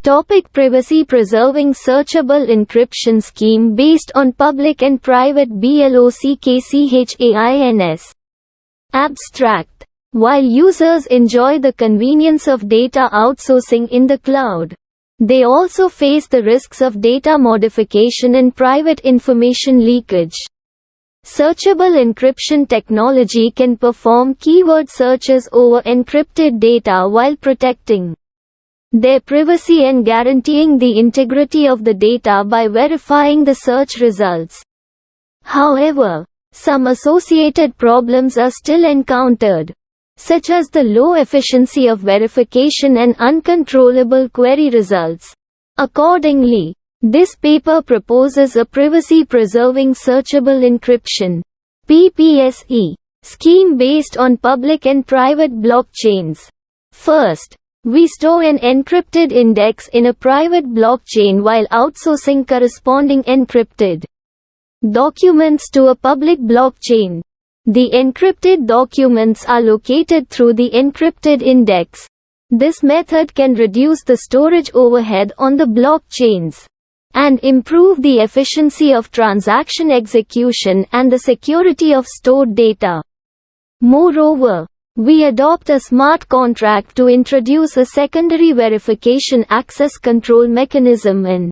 Topic: Privacy Preserving Searchable Encryption Scheme based on Public and Private BLOCKCHAINS. Abstract. While users enjoy the convenience of data outsourcing in the cloud, they also face the risks of data modification and private information leakage. Searchable encryption technology can perform keyword searches over encrypted data while protecting their privacy and guaranteeing the integrity of the data by verifying the search results. However, some associated problems are still encountered, such as the low efficiency of verification and uncontrollable query results. Accordingly, this paper proposes a privacy-preserving searchable encryption (PPSE) scheme based on public and private blockchains. First, we store an encrypted index in a private blockchain while outsourcing corresponding encrypted documents to a public blockchain. The encrypted documents are located through the encrypted index. This method can reduce the storage overhead on the blockchains and improve the efficiency of transaction execution and the security of stored data. Moreover, we adopt a smart contract to introduce a secondary verification access control mechanism and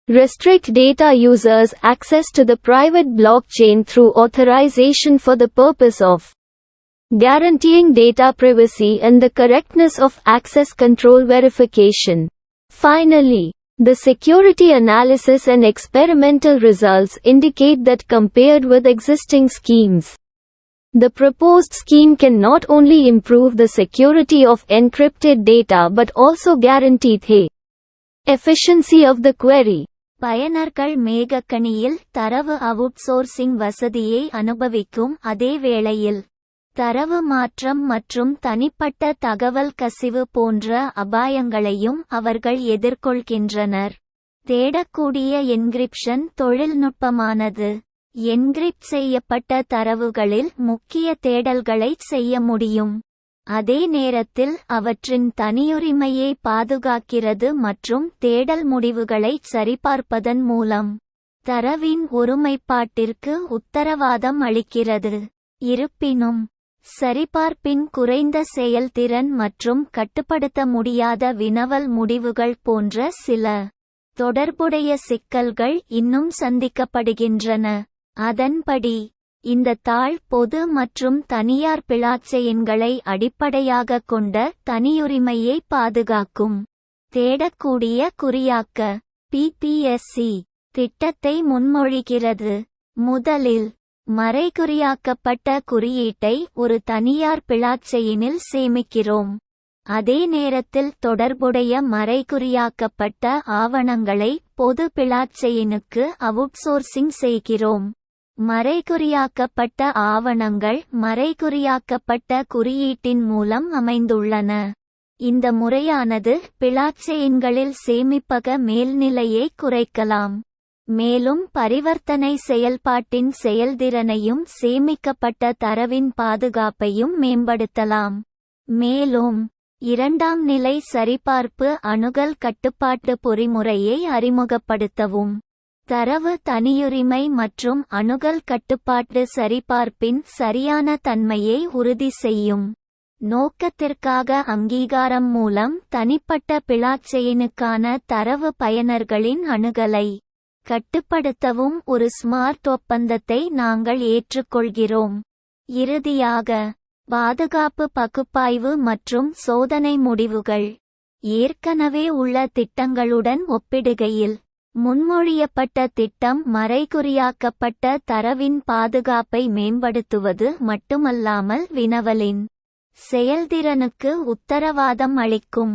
restrict data users' access to the private blockchain through authorization for the purpose of guaranteeing data privacy and the correctness of access control verification. Finally, the security analysis and experimental results indicate that compared with existing schemes, the proposed scheme can not only improve the security of encrypted data but also guarantee the efficiency of the query. பயனர்கள் மேகக்கணியில் தரவு outsourcing வசதியை அனுபவிக்கும் அதே வேளையில் தரவு மாற்றம் மற்றும் தனிப்பட்ட தகவல் கசிவு போன்ற அபாயங்களையும் அவர்கள் எதிர்கொள்கின்றனர். தேடக்கூடிய என்கிரிப்ஷன் தொழில்நுட்பமானது. என்கிரிப்ட் செய்யப்பட்ட தரவுகளில் முக்கிய தேடல்களைச் செய்ய முடியும். அதே நேரத்தில் அவற்றின் தனியுரிமையை பாதுகாக்கிறது மற்றும் தேடல் முடிவுகளைச் சரிபார்ப்பதன் மூலம் தரவின் ஒருமைப்பாட்டிற்கு உத்தரவாதம் அளிக்கிறது. இருப்பினும், சரிபார்ப்பின் குறைந்த செயல்திறன் மற்றும் கட்டுப்படுத்த முடியாத வினவல் முடிவுகள் போன்ற சில தொடர்புடைய சிக்கல்கள் இன்னும் சந்திக்கப்படுகின்றன. அதன்படி, இந்த தாள் பொது மற்றும் தனியார் பிளாக்செயின்களை அடிப்படையாகக் கொண்ட தனியுரிமையை பாதுகாக்கும் தேடக்கூடிய குறியாக்க (PPSE) திட்டத்தை முன்மொழிகிறது. முதலில், மறைகுறியாக்கப்பட்ட குறியீட்டை ஒரு தனியார் பிளாக்செயினில் சேமிக்கிறோம். அதே நேரத்தில் தொடர்புடைய மறைகுறியாக்கப்பட்ட ஆவணங்களை பொது பிளாக்செயினுக்கு அவுட்சோர்சிங் செய்கிறோம். மறைகுறியாக்கப்பட்ட ஆவணங்கள் மறைகுறியாக்கப்பட்ட குறியீட்டின் மூலம் அமைந்துள்ளன. இந்த முறையானது பிளாக்செயின்களில் சேமிப்பக மேல்நிலையை குறைக்கலாம், மேலும் பரிவர்த்தனை செயல்பாட்டின் செயல்திறனையும் சேமிக்கப்பட்ட தரவின் பாதுகாப்பையும் மேம்படுத்தலாம். மேலும், இரண்டாம் நிலை சரிபார்ப்பு அணுகல் கட்டுப்பாட்டு பொறிமுறையை அறிமுகப்படுத்தவும் தரவு தனியுரிமை மற்றும் அணுகல் கட்டுப்பாட்டு சரிபார்ப்பின் சரியான தன்மையை உறுதி செய்யும் நோக்கத்திற்காக அங்கீகாரம் மூலம் தனிப்பட்ட பிளாக்செயினுக்கான தரவு பயனர்களின் அணுகலை கட்டுப்படுத்தவும் ஒரு ஸ்மார்ட் ஒப்பந்தத்தை நாங்கள் ஏற்றுக்கொள்கிறோம். இறுதியாக, பாதுகாப்பு பகுப்பாய்வு மற்றும் சோதனை முடிவுகள். ஏற்கனவே உள்ள திட்டங்களுடன் ஒப்பிடுகையில், முன்மொழியப்பட்ட திட்டம் மறைகுறியாக்கப்பட்ட தரவின் பாதுகாப்பை மேம்படுத்துவது மட்டுமல்லாமல் வினவலின் செயல்திறனுக்கு உத்தரவாதம் அளிக்கும்.